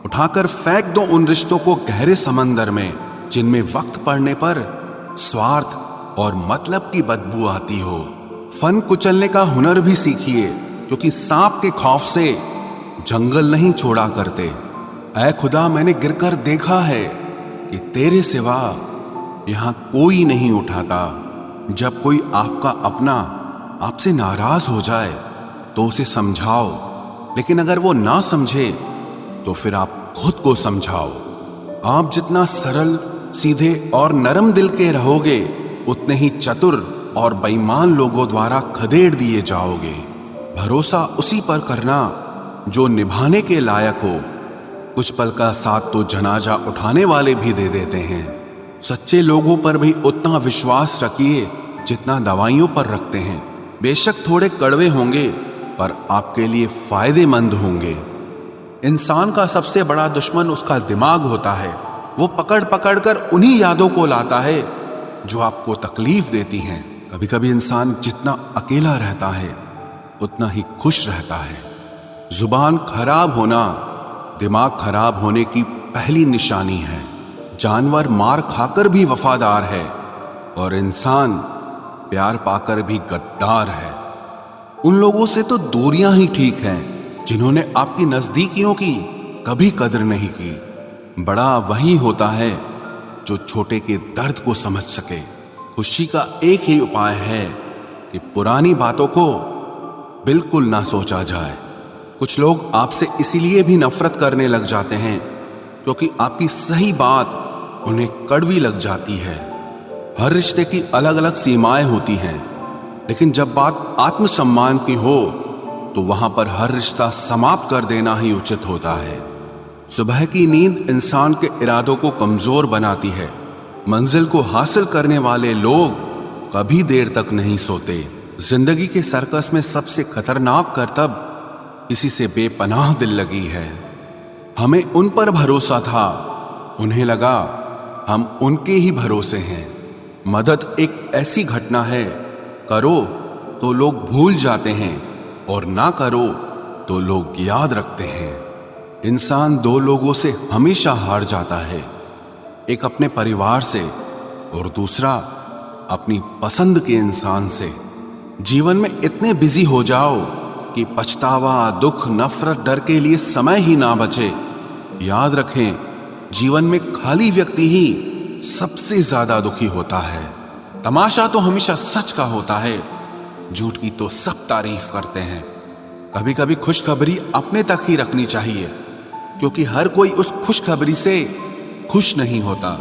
उठाकर फेंक दो उन रिश्तों को गहरे समंदर में जिनमें वक्त पड़ने पर स्वार्थ और मतलब की बदबू आती हो। फन कुचलने का हुनर भी सीखिए, क्योंकि सांप के खौफ से जंगल नहीं छोड़ा करते। ऐ खुदा, मैंने गिरकर देखा है कि तेरे सिवा यहां कोई नहीं उठाता। जब कोई आपका अपना आपसे नाराज हो जाए तो उसे समझाओ, लेकिन अगर वो ना समझे तो फिर आप खुद को समझाओ। आप जितना सरल, सीधे और नरम दिल के रहोगे, उतने ही चतुर और बेईमान लोगों द्वारा खदेड़ दिए जाओगे। भरोसा उसी पर करना जो निभाने के लायक हो। कुछ पल का साथ तो जनाजा उठाने वाले भी दे देते हैं। सच्चे लोगों पर भी उतना विश्वास रखिए जितना दवाइयों पर रखते हैं। बेशक थोड़े कड़वे होंगे, पर आपके लिए फायदेमंद होंगे। इंसान का सबसे बड़ा दुश्मन उसका दिमाग होता है। वो पकड़ पकड़ कर उन्हीं यादों को लाता है जो आपको तकलीफ देती हैं। कभी कभी इंसान जितना अकेला रहता है उतना ही खुश रहता है। जुबान खराब होना दिमाग खराब होने की पहली निशानी है। जानवर मार खाकर भी वफादार है और इंसान प्यार पाकर भी गद्दार है। उन लोगों से तो दूरियां ही ठीक हैं जिन्होंने आपकी नजदीकियों की कभी कदर नहीं की। बड़ा वही होता है जो छोटे के दर्द को समझ सके। खुशी का एक ही उपाय है कि पुरानी बातों को बिल्कुल ना सोचा जाए। कुछ लोग आपसे इसीलिए भी नफरत करने लग जाते हैं क्योंकि आपकी सही बात उन्हें कड़वी लग जाती है। हर रिश्ते की अलग अलग सीमाएं होती हैं, लेकिन जब बात आत्मसम्मान की हो तो वहां पर हर रिश्ता समाप्त कर देना ही उचित होता है। सुबह की नींद इंसान के इरादों को कमजोर बनाती है। मंजिल को हासिल करने वाले लोग कभी देर तक नहीं सोते। जिंदगी के सर्कस में सबसे खतरनाक करतब किसी से बेपनाह दिल लगी है। हमें उन पर भरोसा था, उन्हें लगा हम उनके ही भरोसे हैं। मदद एक ऐसी घटना है, करो तो लोग भूल जाते हैं और ना करो तो लोग याद रखते हैं। इंसान दो लोगों से हमेशा हार जाता है, एक अपने परिवार से और दूसरा अपनी पसंद के इंसान से। जीवन में इतने बिजी हो जाओ कि पछतावा, दुख, नफरत, डर के लिए समय ही ना बचे। याद रखें, जीवन में खाली व्यक्ति ही सबसे ज्यादा दुखी होता है। तमाशा तो हमेशा सच का होता है, झूठ की तो सब तारीफ करते हैं। कभी कभी खुशखबरी अपने तक ही रखनी चाहिए, क्योंकि हर कोई उस खुशखबरी से खुश नहीं होता।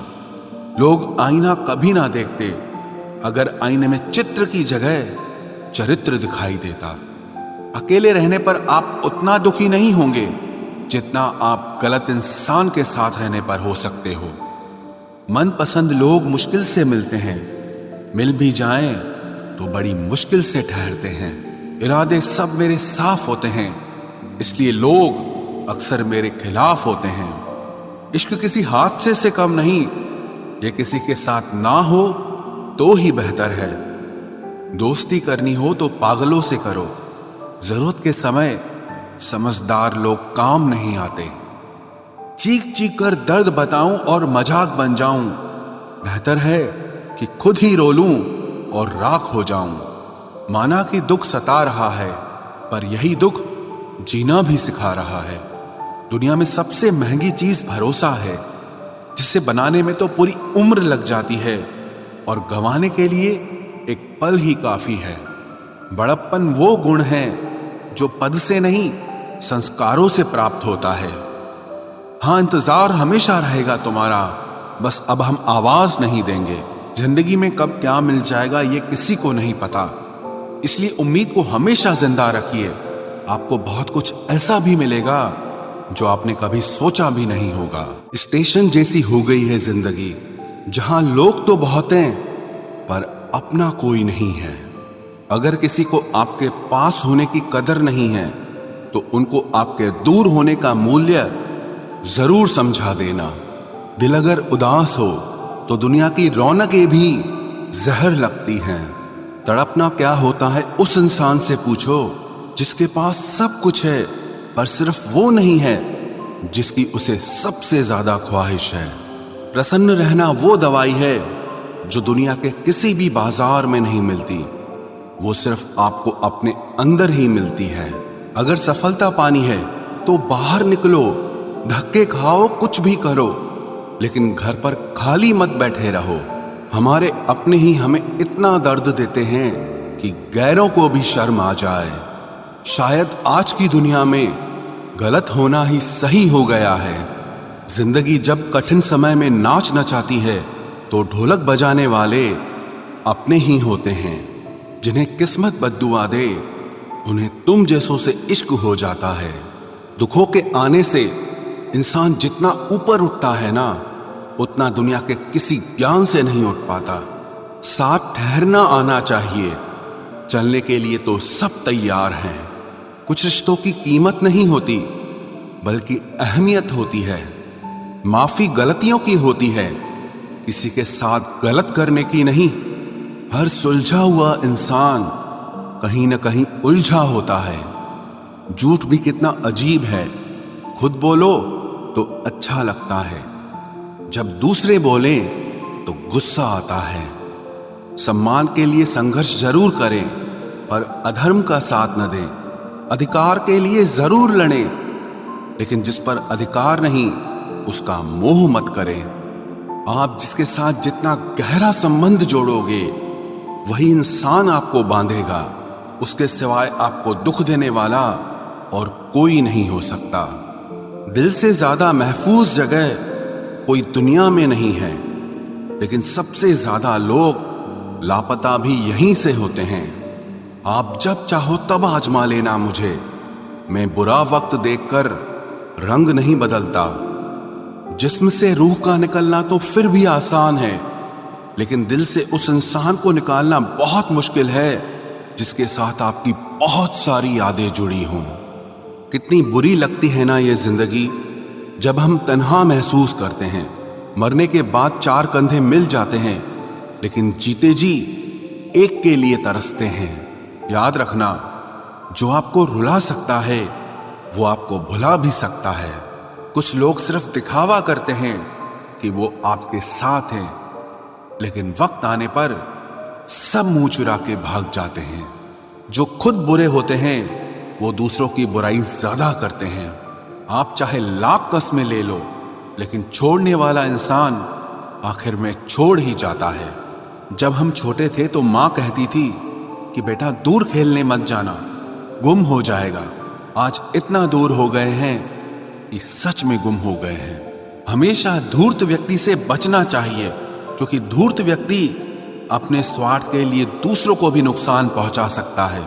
लोग आईना कभी ना देखते अगर आईने में चित्र की जगह चरित्र दिखाई देता। अकेले रहने पर आप उतना दुखी नहीं होंगे जितना आप गलत इंसान के साथ रहने पर हो सकते हो। मनपसंद लोग मुश्किल से मिलते हैं, मिल भी जाएं तो बड़ी मुश्किल से ठहरते हैं। इरादे सब मेरे साफ होते हैं, इसलिए लोग अक्सर मेरे खिलाफ होते हैं। इश्क किसी हादसे से कम नहीं, ये किसी के साथ ना हो तो ही बेहतर है। दोस्ती करनी हो तो पागलों से करो, जरूरत के समय समझदार लोग काम नहीं आते। चीख चीख कर दर्द बताऊं और मजाक बन जाऊं, बेहतर है कि खुद ही रो लूं और राख हो जाऊं। माना कि दुख सता रहा है, पर यही दुख जीना भी सिखा रहा है। दुनिया में सबसे महंगी चीज भरोसा है, जिसे बनाने में तो पूरी उम्र लग जाती है और गंवाने के लिए एक पल ही काफी है। बड़प्पन वो गुण है जो पद से नहीं संस्कारों से प्राप्त होता है। हाँ, इंतजार हमेशा रहेगा तुम्हारा, बस अब हम आवाज नहीं देंगे। जिंदगी में कब क्या मिल जाएगा ये किसी को नहीं पता, इसलिए उम्मीद को हमेशा जिंदा रखिए। आपको बहुत कुछ ऐसा भी मिलेगा जो आपने कभी सोचा भी नहीं होगा। स्टेशन जैसी हो गई है जिंदगी, जहां लोग तो बहुत हैं पर अपना कोई नहीं है। अगर किसी को आपके पास होने की कदर नहीं है तो उनको आपके दूर होने का मूल्य जरूर समझा देना। दिल अगर उदास हो तो दुनिया की रौनकें भी जहर लगती हैं। तड़पना क्या होता है उस इंसान से पूछो जिसके पास सब कुछ है पर सिर्फ वो नहीं है जिसकी उसे सबसे ज्यादा ख्वाहिश है। प्रसन्न रहना वो दवाई है जो दुनिया के किसी भी बाजार में नहीं मिलती, वो सिर्फ आपको अपने अंदर ही मिलती है। अगर सफलता पानी है तो बाहर निकलो, धक्के खाओ, कुछ भी करो, लेकिन घर पर खाली मत बैठे रहो। हमारे अपने ही हमें इतना दर्द देते हैं कि गैरों को भी शर्म आ जाए। शायद आज की दुनिया में गलत होना ही सही हो गया है। जिंदगी जब कठिन समय में नाच नचाती है तो ढोलक बजाने वाले अपने ही होते हैं। जिन्हें किस्मत बद्दुआ दे उन्हें तुम जैसों से इश्क हो जाता है। दुखों के आने से इंसान जितना ऊपर उठता है ना, उतना दुनिया के किसी ज्ञान से नहीं उठ पाता। साथ ठहरना आना चाहिए, चलने के लिए तो सब तैयार हैं। कुछ रिश्तों की कीमत नहीं होती बल्कि अहमियत होती है। माफी गलतियों की होती है, किसी के साथ गलत करने की नहीं। हर सुलझा हुआ इंसान कहीं न कहीं उलझा होता है। झूठ भी कितना अजीब है, खुद बोलो तो अच्छा लगता है, जब दूसरे बोलें तो गुस्सा आता है। सम्मान के लिए संघर्ष जरूर करें पर अधर्म का साथ न दें। अधिकार के लिए जरूर लड़ें, लेकिन जिस पर अधिकार नहीं उसका मोह मत करें। आप जिसके साथ जितना गहरा संबंध जोड़ोगे वही इंसान आपको बांधेगा। उसके सिवाय आपको दुख देने वाला और कोई नहीं हो सकता। दिल से ज्यादा महफूज जगह कोई दुनिया में नहीं है, लेकिन सबसे ज्यादा लोग लापता भी यहीं से होते हैं। आप जब चाहो तब आजमा लेना मुझे, मैं बुरा वक्त देखकर रंग नहीं बदलता। जिस्म से रूह का निकलना तो फिर भी आसान है, लेकिन दिल से उस इंसान को निकालना बहुत मुश्किल है जिसके साथ आपकी बहुत सारी यादें जुड़ी हों। कितनी बुरी लगती है ना ये जिंदगी जब हम तन्हा महसूस करते हैं। मरने के बाद चार कंधे मिल जाते हैं, लेकिन जीते जी एक के लिए तरसते हैं। याद रखना, जो आपको रुला सकता है वो आपको भुला भी सकता है। कुछ लोग सिर्फ दिखावा करते हैं कि वो आपके साथ हैं, लेकिन वक्त आने पर सब मुंह चुरा के भाग जाते हैं। जो खुद बुरे होते हैं वो दूसरों की बुराई ज्यादा करते हैं। आप चाहे लाख कस्में ले लो, लेकिन छोड़ने वाला इंसान आखिर में छोड़ ही जाता है। जब हम छोटे थे तो माँ कहती थी कि बेटा दूर खेलने मत जाना, गुम हो जाएगा। आज इतना दूर हो गए हैं कि सच में गुम हो गए हैं। हमेशा धूर्त व्यक्ति से बचना चाहिए, क्योंकि धूर्त व्यक्ति अपने स्वार्थ के लिए दूसरों को भी नुकसान पहुंचा सकता है।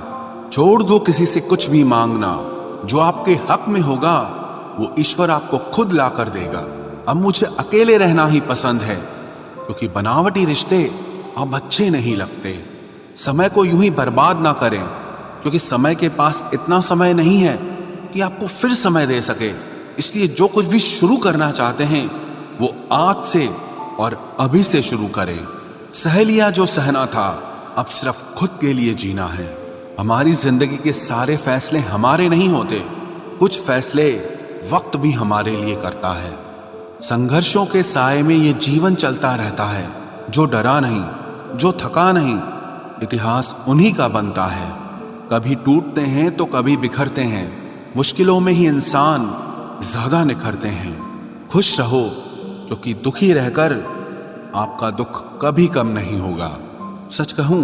छोड़ दो किसी से कुछ भी मांगना, जो आपके हक में होगा वो ईश्वर आपको खुद ला कर देगा। अब मुझे अकेले रहना ही पसंद है, क्योंकि बनावटी रिश्ते अब अच्छे नहीं लगते। समय को यूं ही बर्बाद ना करें, क्योंकि समय के पास इतना समय नहीं है कि आपको फिर समय दे सके। इसलिए जो कुछ भी शुरू करना चाहते हैं वो आज से और अभी से शुरू करें। सह लिया जो सहना था, अब सिर्फ खुद के लिए जीना है। हमारी जिंदगी के सारे फैसले हमारे नहीं होते, कुछ फैसले वक्त भी हमारे लिए करता है। संघर्षों के साए में ये जीवन चलता रहता है। जो डरा नहीं, जो थका नहीं, इतिहास उन्हीं का बनता है। कभी टूटते हैं तो कभी बिखरते हैं, मुश्किलों में ही इंसान ज्यादा निखरते हैं। खुश रहो, क्योंकि दुखी रहकर आपका दुख कभी कम नहीं होगा। सच कहूं,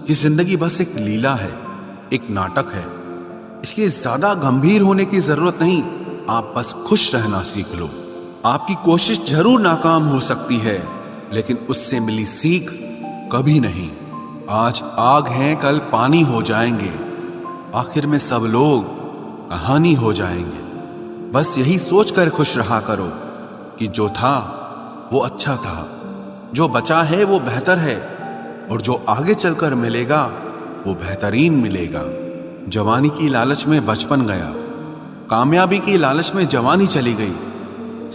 ये जिंदगी बस एक लीला है, एक नाटक है। इसलिए ज्यादा गंभीर होने की जरूरत नहीं, आप बस खुश रहना सीख लो। आपकी कोशिश जरूर नाकाम हो सकती है, लेकिन उससे मिली सीख कभी नहीं। आज आग हैं, कल पानी हो जाएंगे, आखिर में सब लोग कहानी हो जाएंगे। बस यही सोचकर खुश रहा करो कि जो था वो अच्छा था, जो बचा है वो बेहतर है, और जो आगे चलकर मिलेगा वो बेहतरीन मिलेगा। जवानी की लालच में बचपन गया, कामयाबी की लालच में जवानी चली गई।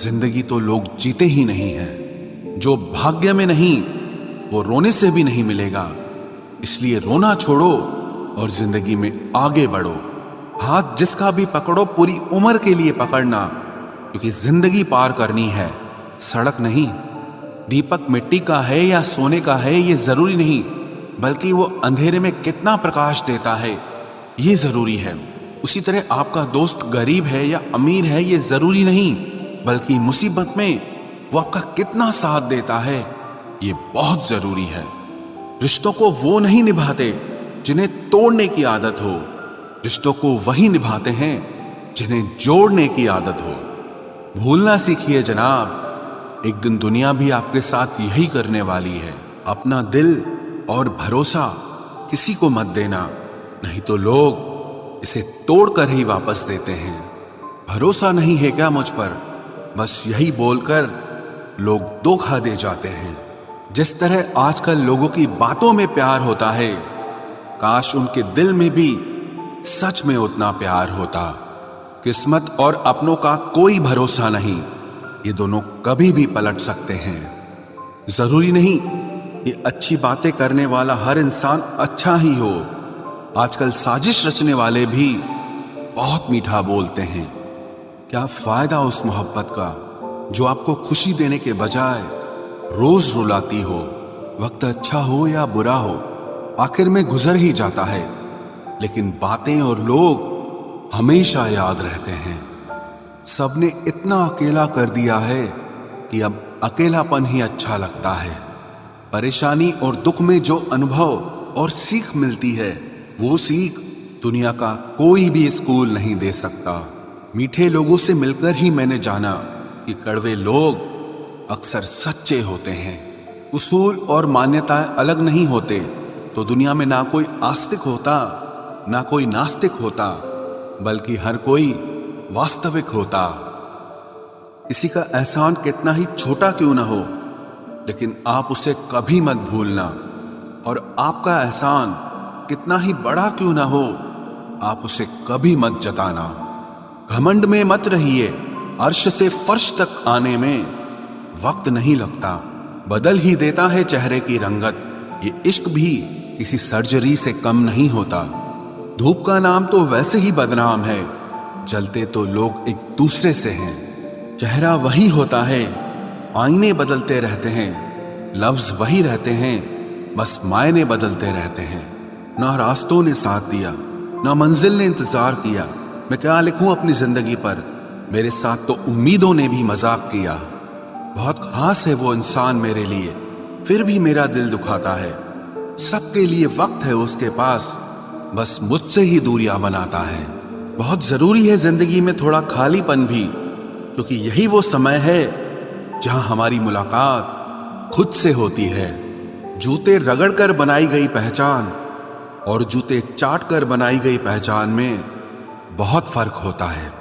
जिंदगी तो लोग जीते ही नहीं हैं। जो भाग्य में नहीं वो रोने से भी नहीं मिलेगा। इसलिए रोना छोड़ो और जिंदगी में आगे बढ़ो। हाथ जिसका भी पकड़ो पूरी उम्र के लिए पकड़ना, क्योंकि जिंदगी पार करनी है, सड़क नहीं। दीपक मिट्टी का है या सोने का है ये जरूरी नहीं, बल्कि वो अंधेरे में कितना प्रकाश देता है ये जरूरी है। उसी तरह आपका दोस्त गरीब है या अमीर है ये जरूरी नहीं, बल्कि मुसीबत में वो आपका कितना साथ देता है ये बहुत जरूरी है। रिश्तों को वो नहीं निभाते जिन्हें तोड़ने की आदत हो, रिश्तों को वही निभाते हैं जिन्हें जोड़ने की आदत हो। भूलना सीखिए जनाब, एक दिन दुनिया भी आपके साथ यही करने वाली है। अपना दिल और भरोसा किसी को मत देना, नहीं तो लोग इसे तोड़कर ही वापस देते हैं। भरोसा नहीं है क्या मुझ पर, बस यही बोलकर लोग धोखा दे जाते हैं। जिस तरह आजकल लोगों की बातों में प्यार होता है, काश उनके दिल में भी सच में उतना प्यार होता। किस्मत और अपनों का कोई भरोसा नहीं, ये दोनों कभी भी पलट सकते हैं। जरूरी नहीं ये अच्छी बातें करने वाला हर इंसान अच्छा ही हो। आजकल साजिश रचने वाले भी बहुत मीठा बोलते हैं। क्या फायदा उस मोहब्बत का जो आपको खुशी देने के बजाय रोज रुलाती हो। वक्त अच्छा हो या बुरा हो, आखिर में गुजर ही जाता है, लेकिन बातें और लोग हमेशा याद रहते हैं। सबने इतना अकेला कर दिया है कि अब अकेलापन ही अच्छा लगता है। परेशानी और दुख में जो अनुभव और सीख मिलती है, वो सीख दुनिया का कोई भी स्कूल नहीं दे सकता। मीठे लोगों से मिलकर ही मैंने जाना कि कड़वे लोग अक्सर सच्चे होते हैं। उसूल और मान्यताएं अलग नहीं होते तो दुनिया में ना कोई आस्तिक होता ना कोई नास्तिक होता, बल्कि हर कोई वास्तविक होता। किसी का एहसान कितना ही छोटा क्यों ना हो, लेकिन आप उसे कभी मत भूलना। और आपका एहसान कितना ही बड़ा क्यों ना हो, आप उसे कभी मत जताना। घमंड में मत रहिए, अर्श से फर्श तक आने में वक्त नहीं लगता, बदल ही देता है चेहरे की रंगत। ये इश्क भी किसी सर्जरी से कम नहीं होता। धूप का नाम तो वैसे ही बदनाम है, जलते तो लोग एक दूसरे से हैं। चेहरा वही होता है, आईने बदलते रहते हैं, लफ्ज वही रहते हैं, बस मायने बदलते रहते हैं। ना रास्तों ने साथ दिया, ना मंजिल ने इंतजार किया। मैं क्या लिखूं अपनी जिंदगी पर, मेरे साथ तो उम्मीदों ने भी मजाक किया। बहुत खास है वो इंसान मेरे लिए, फिर भी मेरा दिल दुखाता है। सबके लिए वक्त है उसके पास, बस मुझसे ही दूरियां बनाता है। बहुत जरूरी है जिंदगी में थोड़ा खालीपन भी, क्योंकि यही वो समय है जहां हमारी मुलाकात खुद से होती है। जूते रगड़ कर बनाई गई पहचान और जूते चाट कर बनाई गई पहचान में बहुत फर्क होता है।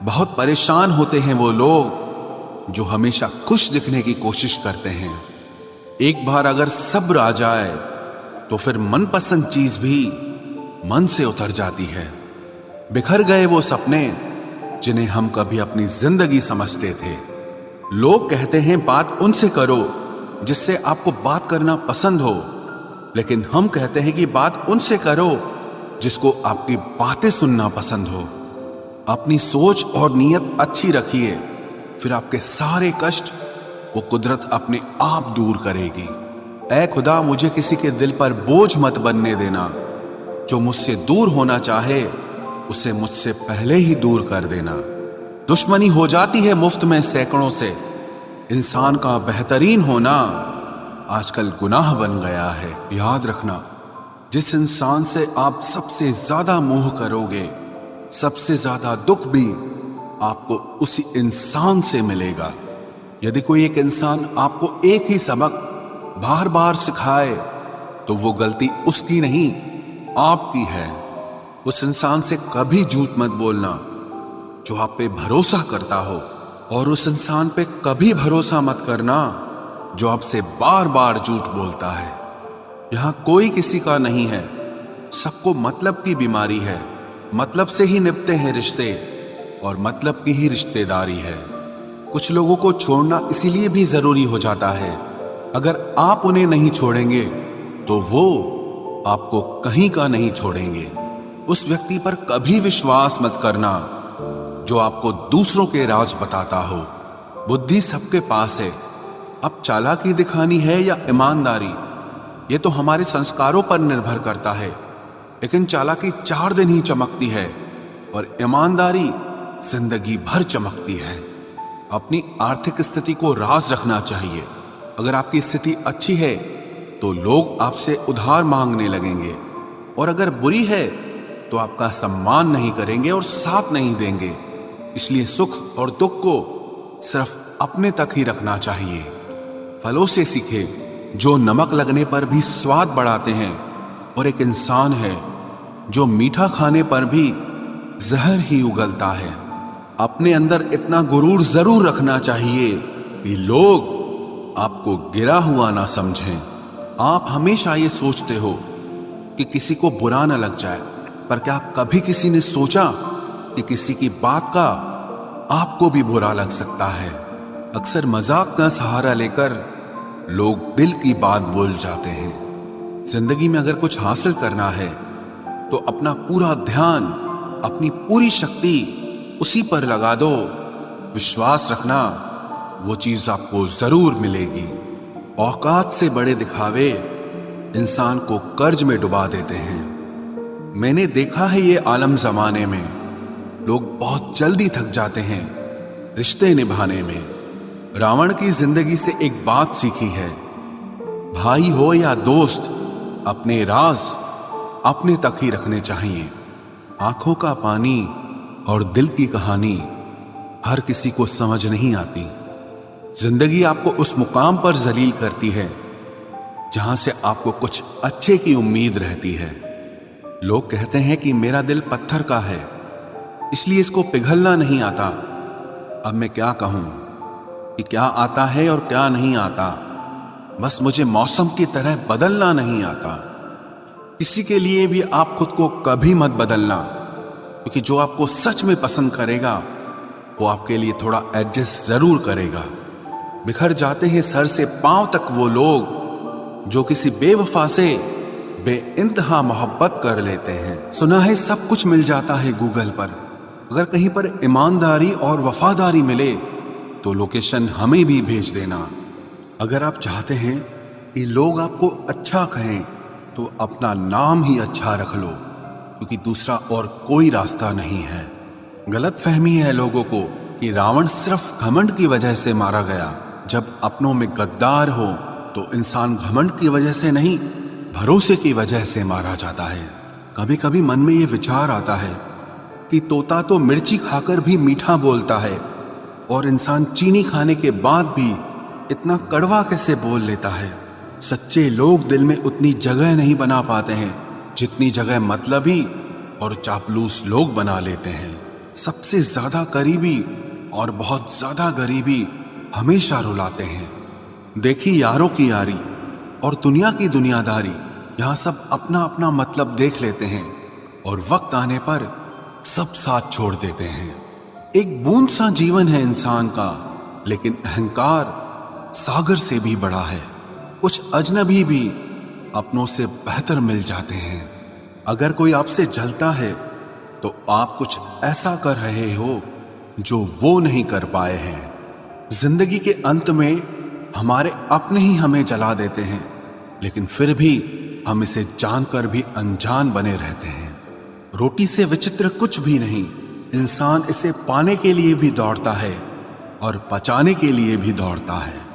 बहुत परेशान होते हैं वो लोग जो हमेशा खुश दिखने की कोशिश करते हैं। एक बार अगर सब्र आ जाए तो फिर मनपसंद चीज भी मन से उतर जाती है। बिखर गए वो सपने जिन्हें हम कभी अपनी जिंदगी समझते थे। लोग कहते हैं बात उनसे करो जिससे आपको बात करना पसंद हो, लेकिन हम कहते हैं कि बात उनसे करो जिसको आपकी बातें सुनना पसंद हो। अपनी सोच और नीयत अच्छी रखिए, फिर आपके सारे कष्ट वो कुदरत अपने आप दूर करेगी। ऐ खुदा, मुझे किसी के दिल पर बोझ मत बनने देना। जो मुझसे दूर होना चाहे उसे मुझसे पहले ही दूर कर देना। दुश्मनी हो जाती है मुफ्त में सैकड़ों से, इंसान का बेहतरीन होना आजकल गुनाह बन गया है। याद रखना, जिस इंसान से आप सबसे ज्यादा मोह करोगे, सबसे ज्यादा दुख भी आपको उसी इंसान से मिलेगा। यदि कोई एक इंसान आपको एक ही सबक बार बार सिखाए तो वो गलती उसकी नहीं आपकी है। उस इंसान से कभी झूठ मत बोलना जो आप पे भरोसा करता हो, और उस इंसान पे कभी भरोसा मत करना जो आपसे बार बार झूठ बोलता है। यहां कोई किसी का नहीं है, सबको मतलब की बीमारी है। मतलब से ही निभते हैं रिश्ते और मतलब की ही रिश्तेदारी है। कुछ लोगों को छोड़ना इसीलिए भी जरूरी हो जाता है, अगर आप उन्हें नहीं छोड़ेंगे तो वो आपको कहीं का नहीं छोड़ेंगे। उस व्यक्ति पर कभी विश्वास मत करना जो आपको दूसरों के राज बताता हो। बुद्धि सबके पास है, अब चालाकी दिखानी है या ईमानदारी, ये तो हमारे संस्कारों पर निर्भर करता है। लेकिन चालाकी 4 दिन ही चमकती है और ईमानदारी जिंदगी भर चमकती है। अपनी आर्थिक स्थिति को राज रखना चाहिए। अगर आपकी स्थिति अच्छी है तो लोग आपसे उधार मांगने लगेंगे, और अगर बुरी है तो आपका सम्मान नहीं करेंगे और साथ नहीं देंगे। इसलिए सुख और दुख को सिर्फ अपने तक ही रखना चाहिए। फलों से सीखे जो नमक लगने पर भी स्वाद बढ़ाते हैं, और एक इंसान है जो मीठा खाने पर भी जहर ही उगलता है। अपने अंदर इतना गुरूर जरूर रखना चाहिए कि लोग आपको गिरा हुआ ना समझें। आप हमेशा ये सोचते हो कि किसी को बुरा ना लग जाए, पर क्या कभी किसी ने सोचा कि किसी की बात का आपको भी बुरा लग सकता है? अक्सर मजाक का सहारा लेकर लोग दिल की बात बोल जाते हैं। जिंदगी में अगर कुछ हासिल करना है तो अपना पूरा ध्यान, अपनी पूरी शक्ति उसी पर लगा दो। विश्वास रखना, वो चीज आपको जरूर मिलेगी। औकात से बड़े दिखावे इंसान को कर्ज में डुबा देते हैं। मैंने देखा है ये आलम जमाने में लोग बहुत जल्दी थक जाते हैं रिश्ते निभाने में। रावण की जिंदगी से एक बात सीखी है, भाई हो या दोस्त, अपने राज अपने तक ही रखने चाहिए। आंखों का पानी और दिल की कहानी हर किसी को समझ नहीं आती। जिंदगी आपको उस मुकाम पर जलील करती है जहां से आपको कुछ अच्छे की उम्मीद रहती है। लोग कहते हैं कि मेरा दिल पत्थर का है, इसलिए इसको पिघलना नहीं आता। अब मैं क्या कहूं कि क्या आता है और क्या नहीं आता। बस मुझे मौसम की तरह बदलना नहीं आता। किसी के लिए भी आप खुद को कभी मत बदलना, क्योंकि जो आपको सच में पसंद करेगा वो आपके लिए थोड़ा एडजस्ट जरूर करेगा। बिखर जाते हैं सर से पांव तक वो लोग जो किसी बेवफा से बेइंतहा मोहब्बत कर लेते हैं। सुना है सब कुछ मिल जाता है गूगल पर। अगर कहीं पर ईमानदारी और वफादारी मिले तो लोकेशन हमें भी भेज देना। अगर आप चाहते हैं कि लोग आपको अच्छा कहें तो अपना नाम ही अच्छा रख लो, क्योंकि दूसरा और कोई रास्ता नहीं है। गलत फहमी है लोगों को कि रावण सिर्फ घमंड की वजह से मारा गया। जब अपनों में गद्दार हो तो इंसान घमंड की वजह से नहीं, भरोसे की वजह से मारा जाता है। कभी कभी मन में ये विचार आता है कि तोता तो मिर्ची खाकर भी मीठा बोलता है, और इंसान चीनी खाने के बाद भी इतना कड़वा कैसे बोल लेता है। सच्चे लोग दिल में उतनी जगह नहीं बना पाते हैं जितनी जगह मतलबी और चापलूस लोग बना लेते हैं। सबसे ज्यादा करीबी और बहुत ज्यादा गरीबी हमेशा रुलाते हैं। देखी यारों की यारी और दुनिया की दुनियादारी, यहाँ सब अपना अपना मतलब देख लेते हैं और वक्त आने पर सब साथ छोड़ देते हैं। एक बूंद सा जीवन है इंसान का, लेकिन अहंकार सागर से भी बड़ा है। कुछ अजनबी भी अपनों से बेहतर मिल जाते हैं। अगर कोई आपसे जलता है तो आप कुछ ऐसा कर रहे हो जो वो नहीं कर पाए हैं। जिंदगी के अंत में हमारे अपने ही हमें जला देते हैं, लेकिन फिर भी हम इसे जानकर भी अनजान बने रहते हैं। रोटी से विचित्र कुछ भी नहीं, इंसान इसे पाने के लिए भी दौड़ता है और पचाने के लिए भी दौड़ता है।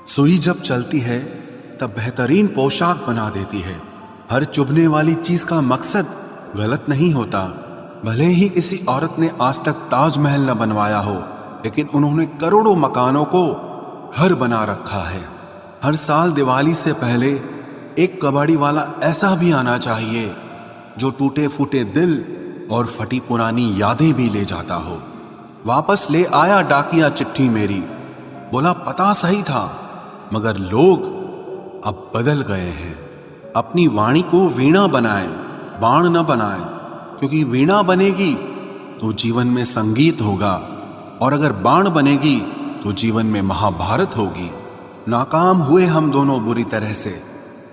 सुई जब चलती है तब बेहतरीन पोशाक बना देती है। हर चुभने वाली चीज का मकसद गलत नहीं होता। भले ही किसी औरत ने आज तक ताजमहल न बनवाया हो, लेकिन उन्होंने करोड़ों मकानों को घर बना रखा है। हर साल दिवाली से पहले एक कबाड़ी वाला ऐसा भी आना चाहिए जो टूटे फूटे दिल और फटी पुरानी यादें भी ले जाता हो। वापस ले आया डाकिया चिट्ठी मेरी, बोला पता सही था मगर लोग अब बदल गए हैं। अपनी वाणी को वीणा बनाएं, बाण न बनाएं, क्योंकि वीणा बनेगी तो जीवन में संगीत होगा, और अगर बाण बनेगी तो जीवन में महाभारत होगी। नाकाम हुए हम दोनों बुरी तरह से,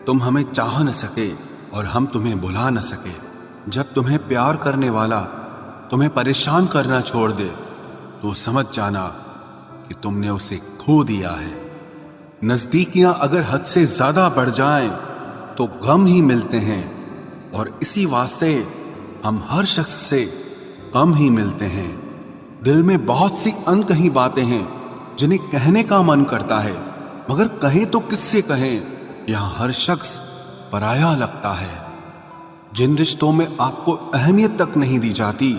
तुम हमें चाह न सके और हम तुम्हें बुला न सके। जब तुम्हें प्यार करने वाला तुम्हें परेशान करना छोड़ दे तो समझ जाना कि तुमने उसे खो दिया है। नजदीकियां अगर हद से ज्यादा बढ़ जाएं तो गम ही मिलते हैं, और इसी वास्ते हम हर शख्स से कम ही मिलते हैं। दिल में बहुत सी अनकही बातें हैं जिन्हें कहने का मन करता है, मगर कहें तो किससे कहें, यहां हर शख्स पराया लगता है। जिन रिश्तों में आपको अहमियत तक नहीं दी जाती,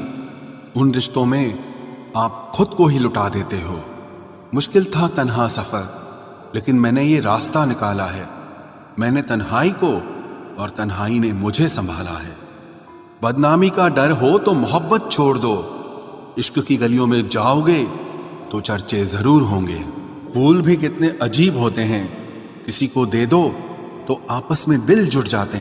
उन रिश्तों में आप खुद को ही लुटा देते हो। मुश्किल था तन्हा सफर, लेकिन मैंने ये रास्ता निकाला है। मैंने तन्हाई को और तन्हाई ने मुझे संभाला है। बदनामी का डर हो तो मोहब्बत छोड़ दो। इश्क की गलियों में जाओगे तो चर्चे जरूर होंगे। फूल भी कितने अजीब होते हैं, किसी को दे दो तो आपस में दिल जुड़ जाते हैं।